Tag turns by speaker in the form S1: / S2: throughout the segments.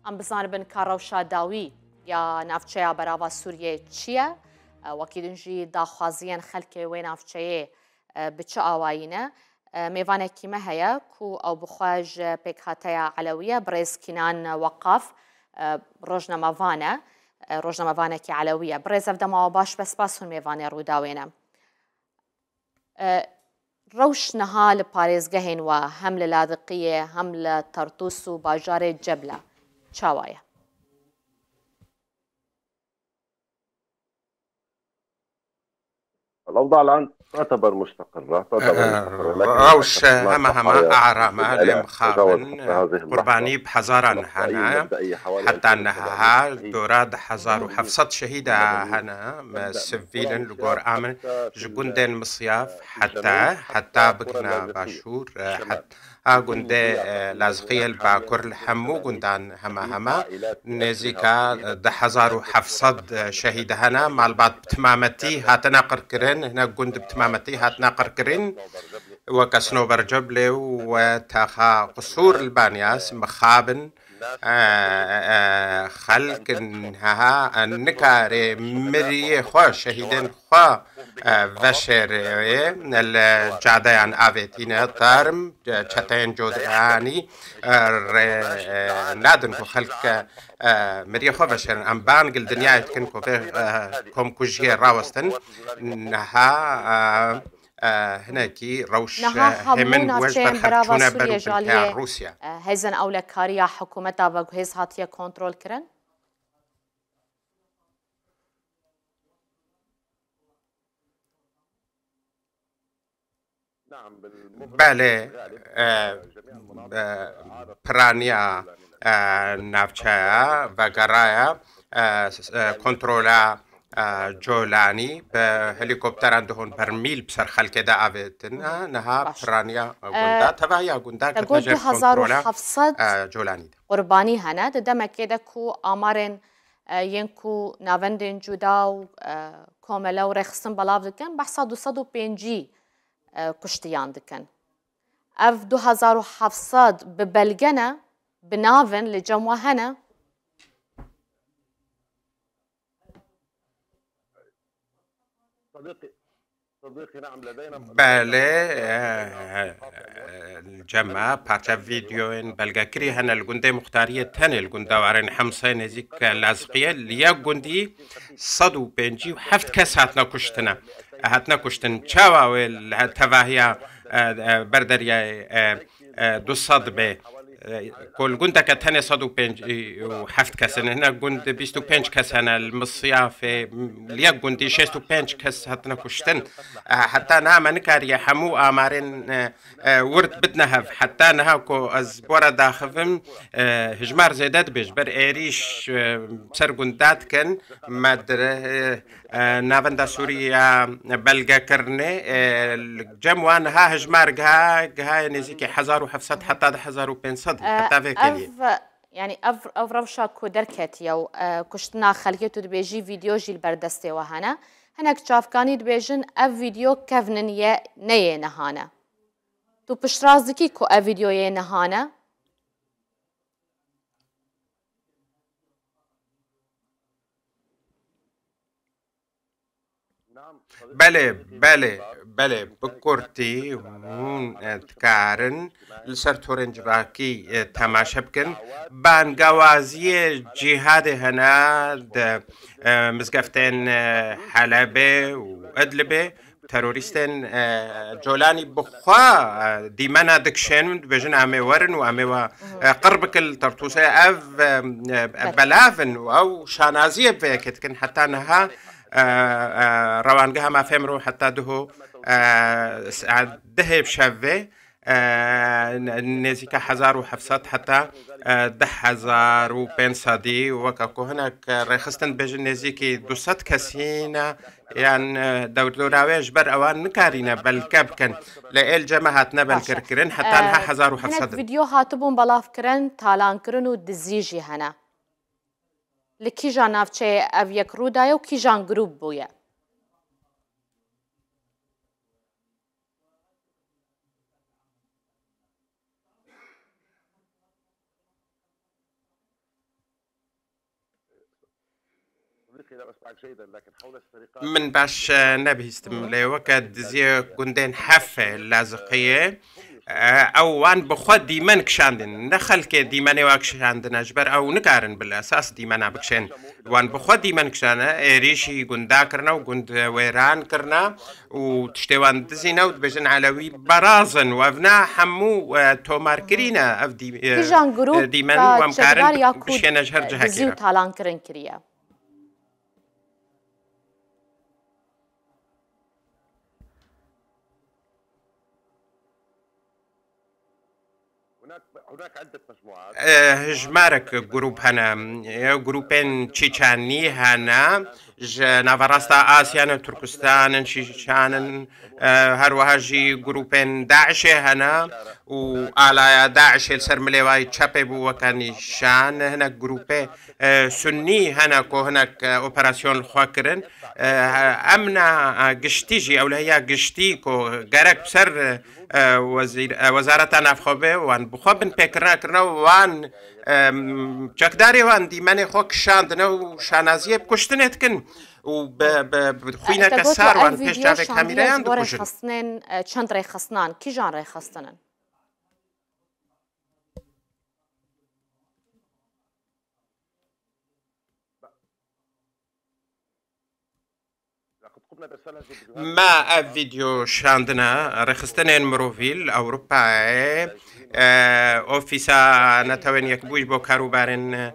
S1: ام بزانبن کاروشا داوی یا نافچه براوا سوریه چیه وکی دنجی داخوازیان خلک و نافچه بچه آوایینه میوانه کیمه هیا کو او بخواج پیکاتیا علویه برز کنان وقف روزنامه کی علویه برز افدما باش بس باسون میوانه رو داوینه روش نهال پارێزگەهێن و هەم لە لادقیە هەم لە تەرتوس و باژارێ جەبلە چاوایە
S2: الأوضاع الآن تعتبر مستقرة
S3: روش هما أعرامة لمخابن قرباني بحزاران هنا حتى أنها دوراد 1700 شهيدة هنا سفيلن لقور آمن جقندين مصياف حتى بقنا باشور حتى قندي لازقية الباكور الحمو قندان هما نزيكا 1700 شهيدة هنا مع البعض بتمامتي هاتنا قركرين هنا قند بتمامتي هاتنا قركرين وكسنوبر جبلي وتاخا قصور البانياس مخابن خلق انها النكاري مري خوا شهيدين خوا وشر الجاديان آفيتين تارم چتين جودراني نادن خو خلق مري خوا وشر امبان قل دنيا يتكن كوم كوجيه راوستن نها هناكي روش همن وجبر خرطونا برو روسيا
S1: هزن أولى كاريا حكومتها وجهز هاتيا كنترول كرن
S3: بله برانيا نافچايا وغرايا كنترولا جولاني بهليكوبتر عندهم برميل بسر خلق دا آويتنا نها برانيا قندا تبايا قندا
S1: كتنجر كنترولا
S3: جولاني
S1: قرباني هنا دما كده كو آمارن ينكو ناوندين جودا كوملا ورخصن بلاف دكن بحصا 205 كشتيان دكن اف 2700 ببلغنا بنافن لجموا هنا
S2: صديقي نعم لدينا
S3: بله الجمع بارتا فيديو بلغا كري هنا الجندي مختارية تاني الجندا وعرين حمصة نزيك لازقية ليا جندي صدو بنجي وحفت كاس هاتنا كشتن تشاوا والتفاهية بردريا دو صد به كل جندة كتاني صدو بنج وحفت كسن هنا جند بيستو بنج كسن المصياف ليا جندي شيستو بنج كس هاتنا كشتن حتى نعم نكاري حمو آمارين ورد بدنا هف حتى نهاكو از بورا داخفم هجمار زيدات بيج بر ايريش بسر جندات كن مدر نافندا سوريا بلغا كرني الجموان ها هجمار جها نزيكي 1700 حتى 1500 حتى فيكلي
S1: يعني اف روشا كودركت يو كشتنا خلقيتو دبيجي فيديو جيل بردستي وهنا هناك شافكاني دبيجن اف فيديو كفنن يه نيه نهانا تو بشرازكي كو اف فيديو يه نهانا
S3: بله بكورتي هون تكارن لسرتورنج باكي تماشا بكن بان قوازي جهاد هنا مزقفتين حلبة وأدلبة تروريستين جولاني بخوا ديمانا دكشن بجن عمي ورن وعمي قربك الترتوسة أف بلافن أو شانازية بكت كن حتى أنها روانجها ما فهمرو حتى دهو دهب شافي نزيك 1700 حتى 1500 وكاكو هناك رخصتن بجن نزيكي دوست كسينا يعني دوراوي جبر اوان نكارينا بالكاب كان لإل جماعاتنا بالكركرين حتى انها 1700
S1: هناك فيديو هاتبون بلاف كرن تالان كرن ودزيجي هنا لكي جان نافچه او یک رو دایه و کی جان گروپ بویه
S3: من باش نبهستم لي وقت زي قندين حفة لازقية او وان بخود ديمن كشاندن نخل كي ديمن واكشاندن اجبر او نكارن بالاساس ديمن بكشن وان بخود ديمن كشانا ريشي قندا كرنا وقند ويران كرنا وتشتوان دزينا وتبجن علوي برازن وافنا حمو تومار كرينا اف ديمن وامكارن بشينا جهر جهكيرا
S1: زيو تالان كرن كريا
S2: هناك عدة مجموعات
S3: هجمارك جروب هنا جروبين تشيشاني هنا نافراستا آسيان تركستان تشيشان هروهاجي جروبين داعش هنا وعلى داعش السرمليواي تشابيبو وكان شان هنا جروبي سني هنا كو هناك اوبراسيون خواكرن امنا قشتيجي او هي قشتي كو جارك بسر وزارة نافخوبه وان بخوبن بكرنا كرنا وان جاكداري وان دي ماني خوك شاندنا وشانازيه بكشتنت كن وبخوينا كسار وان بيش جافي كاميريان
S1: دكوشن خصنين چند ري خصنان كي جان ري خصنن
S3: ما فيديو شاندنا رخصتنين مروفيل أوروبا أوفيسا نتوين يكبوش بو كاروبارن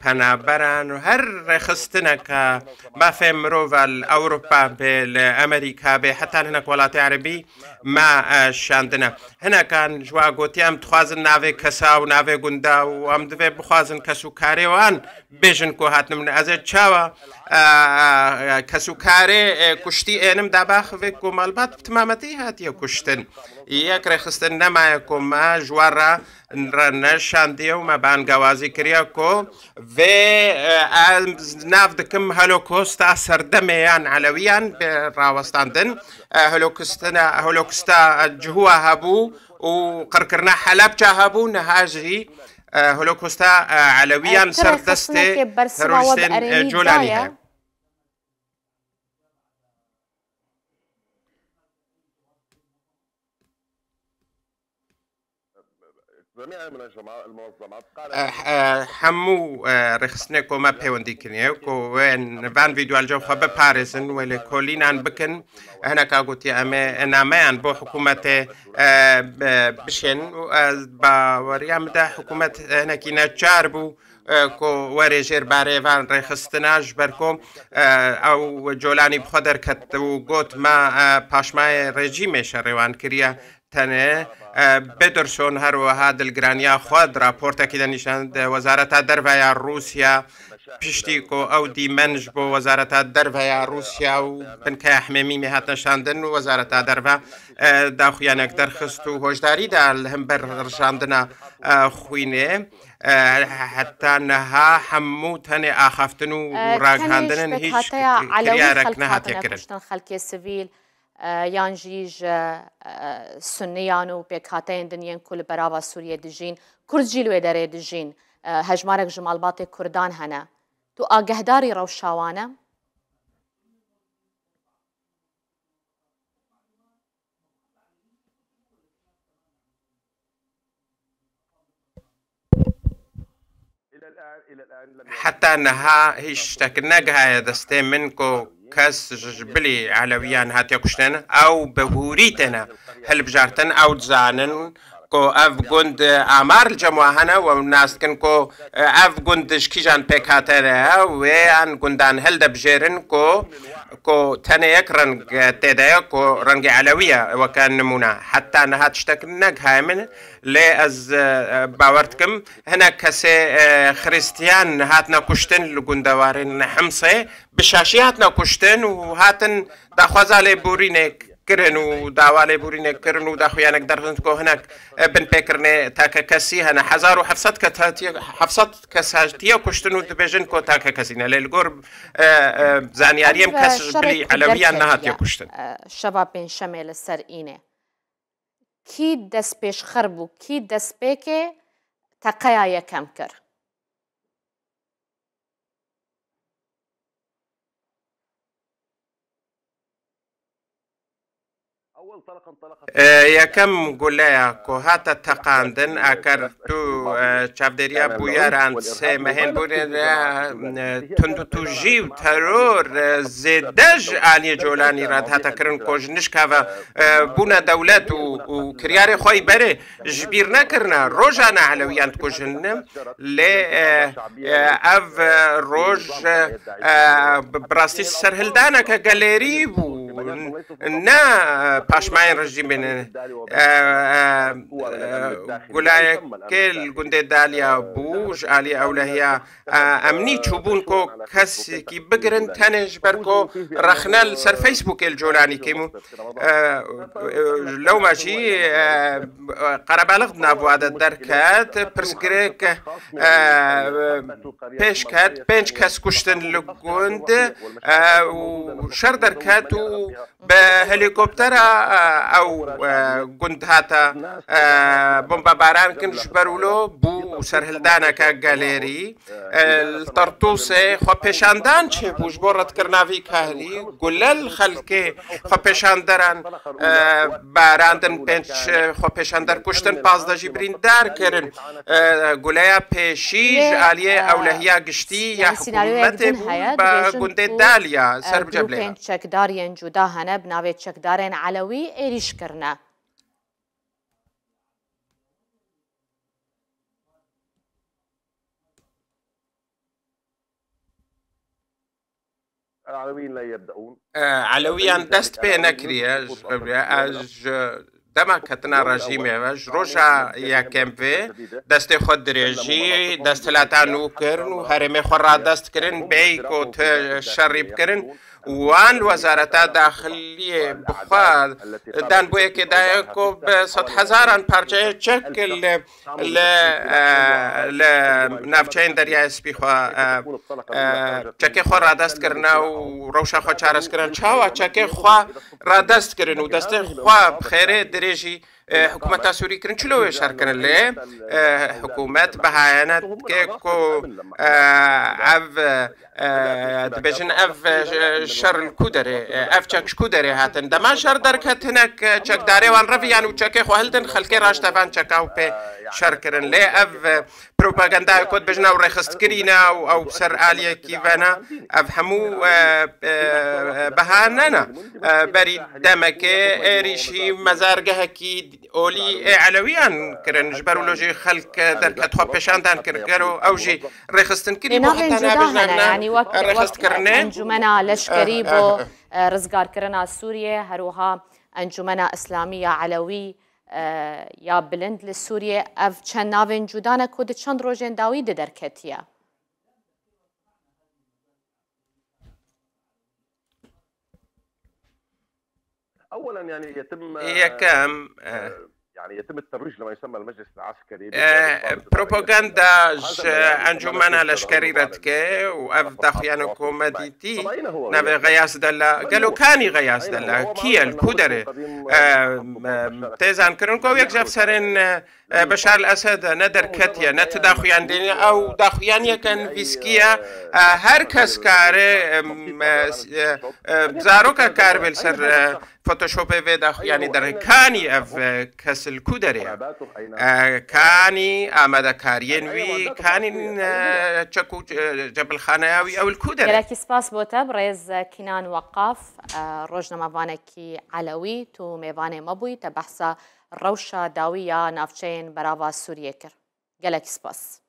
S3: پنابران هر رخصتنا که ما في مروفال أوروبا بالأمريكا حتى هناك ولات عربي ما شاندنا هنا كان جوا قوتي ام تخوازن ناوي كسا و ناوي قندا و ام دوي بخوازن كسو كاري وان بيجن كو هاتن من ازي تشاوا كسو كاري كشتي انم داباخ ويكو مالبات بتمامتي هاتي كشتن يك رخصتن نما يكو ما جوارا نشانديه وما بان قوازي كرياكو في ناف دكم هولوكوستا سردميان علويان براوستاندن هولوكوستا جهوا هابو وقرقرنا حلب هابو نهاجي هولوكوستا علويان سردستي تروستين جولانيها
S2: جميع المنظمات
S3: حمو رخصنا كوما بيوندي كنيا وين فان فيديو الجو خبا باريسن ولا كولينا بكن هنا كاغوتي انا ما بو حكومه بشن باوريام دا حكومه هنا كينا تشاربو كو وريجير باري فان رخصتنا جبركم او جولاني بخدر كت وقوت ما باشماي ريجيم شروان كريا تنه بدرسون هر و هاد الجرانيا خود راپورتا كده نشان وزارة الدرفيا روسيا پشتیکو او دی منج بو وزارت الدرفه روسیا و بنکه حميمي مهات نشاندن وزارت الدرفه داخویانک درخست و هشداری دال هم بر رشاندنا خوینه حتى نها حموتن آخفتن و راگهاندن هیچ کریارک نهات یکرن
S1: خلکی سیویل یان جیج سنیان و پیکاتین دنیان کل براوا سوریه دجین کرد جیلوی داره دجین هجمارك جمالبات كردان هنا تو آگهداری روشاوانه
S3: حتى انها هيش تكنجها دستي منكو كاس جبلي علويان هاتي كشتن او بهوريتنا هل بجارتن او تزانن كو اف جند اعمار الجماعه هنا والناس كن كو اف جند شكيجان بيكاترها وان جندان هلدا بجيرن كو تانيك رنج تدايا كو رنج علويه وكان نمونه حتى انها تشتكنك هايمن لي از باورتكم هنا كسي خريستيان هاتنا كشتن لجندوارين حمصه بشاشياتنا كشتن وهاتن داخوازالي بورينك كرنو داوالي بورينه كرنو داخويانك درخنتكو هناك بن بكرني تاكا كسي هنا حزار وحفصت كتاتي حفصت كساجتيا كشتنو دبيجنكو تاكا كسينا للقرب زانياريم كاس بلي علويا نهاتيا كشتن
S1: شباب بين شمال السرقينه كي دس بيش خربو كي دس بيكي تقيا يكمكر
S3: یەکەم گولەیە کو هاتە تەقاندن ئاکەر تو چاودێریە بویەران سێ مەهێن بوونێ تند و توژی و تەرۆر زێدەژ ئالیە جۆلانی ڕات هاتەکردن کۆژنش کاوە بوونە دەولەت و کریارێ خۆی بەرێ ژبیر نەکردە ڕۆژانە عەلەویان کوژن لێ ئەڤ ڕۆژ بڕاستی سەرهەلدانەکە گەلێری بوو نا پاشماین ڕژیمێن گولایەکێ گوندێ دالیا بووش ئالی ئەولەهەیە ئەمنی چوبوون کۆ کەسێکی بگرن تەنێژ بەرکۆ ڕەخنەل سەر فەیسبووکێ جۆلانی کەم و لەو ماچی قەرەبالغ نابوادە دەرکات پرسگرێک پێش کات 5 کەس کوشتن لە گوند و شەر دەرکات و بە هەلیکۆپتەرە ئەو گوند هاتە بۆمبەباران کرد ژبەرولۆ بوو سەرهەلدانەکە گەلێری تەرتووسێ خۆ پێشاندان چێ بووش بۆ ڕەتکردناوی کاری گولەل خەلکێ خۆ پێشاندەران باراندن خۆ پێشاندەر کوشتن 15 بریندار کردن گولەیە پێشیش ئالیێ ئەولەهیا گشتی یا حکومەتێ بوو بە گوندێ دالیا سەر بجەبلێ
S1: چەکداریان جودا هەنە بناوێ چەکدارێن عەلەوی ئێریشکردنە
S3: عەلەویان دەست پێ نەکریە دەما کەتنا ڕژیمێوەش ڕۆژە یەکەم پێ دەستی خۆ درێژی دەستلاتان و کردن و هەرێمێ خۆ ڕادەستکردن بێی کۆت شەڕی بکردن وان وەزارەتە داخلیێ بخوا دان بۆ یەکێدایە کۆ بە 100,000 پارچەیە چەک لە ناوچەین دەریای سپیخوا چەکێ خۆ ڕادەستکردنا و ڕەوشە خۆ چارەسکردن چاوە چەکێ خوا ڕادەستکردن و دەستێ خوا خێرێ درێژی حکوومەتە سووریکردن چلۆوێ شارکردن لێ حکوومەت بەهایەنە کێکۆ ئەڤ دەبێژن ئەڤ شەڕ کو دەرێ ئەف چەکشکو دەرێ هاتن دەما شەر دەرکەتنەک چەکدارێوان ڕەڤیان و چەکێ خۆ هەلدن خەلکێ ڕاشتەفان چەکا و پێ شەرکردن لێ ئەڤ پرۆپاگەندای کۆت بژنە و ڕێخستکردینە و ئەو سەر ئالیەکی ڤەنە ئەڤ هەموو بەهانەنە بەری دەمەکێ ئێریشی مەزارگەهەکی ئۆلی عەلەویان کردن ژبەر و لۆژی خەلک دەرکەت خۆ پێشاندان کردگەر و ئەوژی ڕێخستنکردی ڕێخستکردنێ
S1: ئەنجومەنە لەشکەری بۆ ڕزگارکردنا سووریێ هەروەها ئەنجومەنە ئیسلامیە عەلەوی یا بلند لە سووریێ ئەڤ چەند ناوێن جودانە کۆ چەند ڕۆژێن داوی دەدەرکەتیە
S3: یەکەم
S2: يعني يتم الترويج لما يسمى المجلس العسكري
S3: بروباغندا انجمنا لشكري رتكي وأف داخيان كومديتي نبي غياس دلا قالوا كاني غياس دلا كي الكودري تيزان كرنكو يكجف سرين بشار الأسد ندر كتيا نتداخيان ديني أو داخيان يكن فيسكيا هركس كاري بزاروكا كاربل سر فوتوشوب فيدا يعني در كاني اف كسل كودري كاني آماده كارين وي كاني تشكو جبل خاناوي او الكودري
S1: لكن سپاس بوتا بريز كنان وقاف روجنا مفانكي علوي تو ميفاني مبوي تبحثا روشا داوية نافچين براوا سوريا كر. گلك سپاس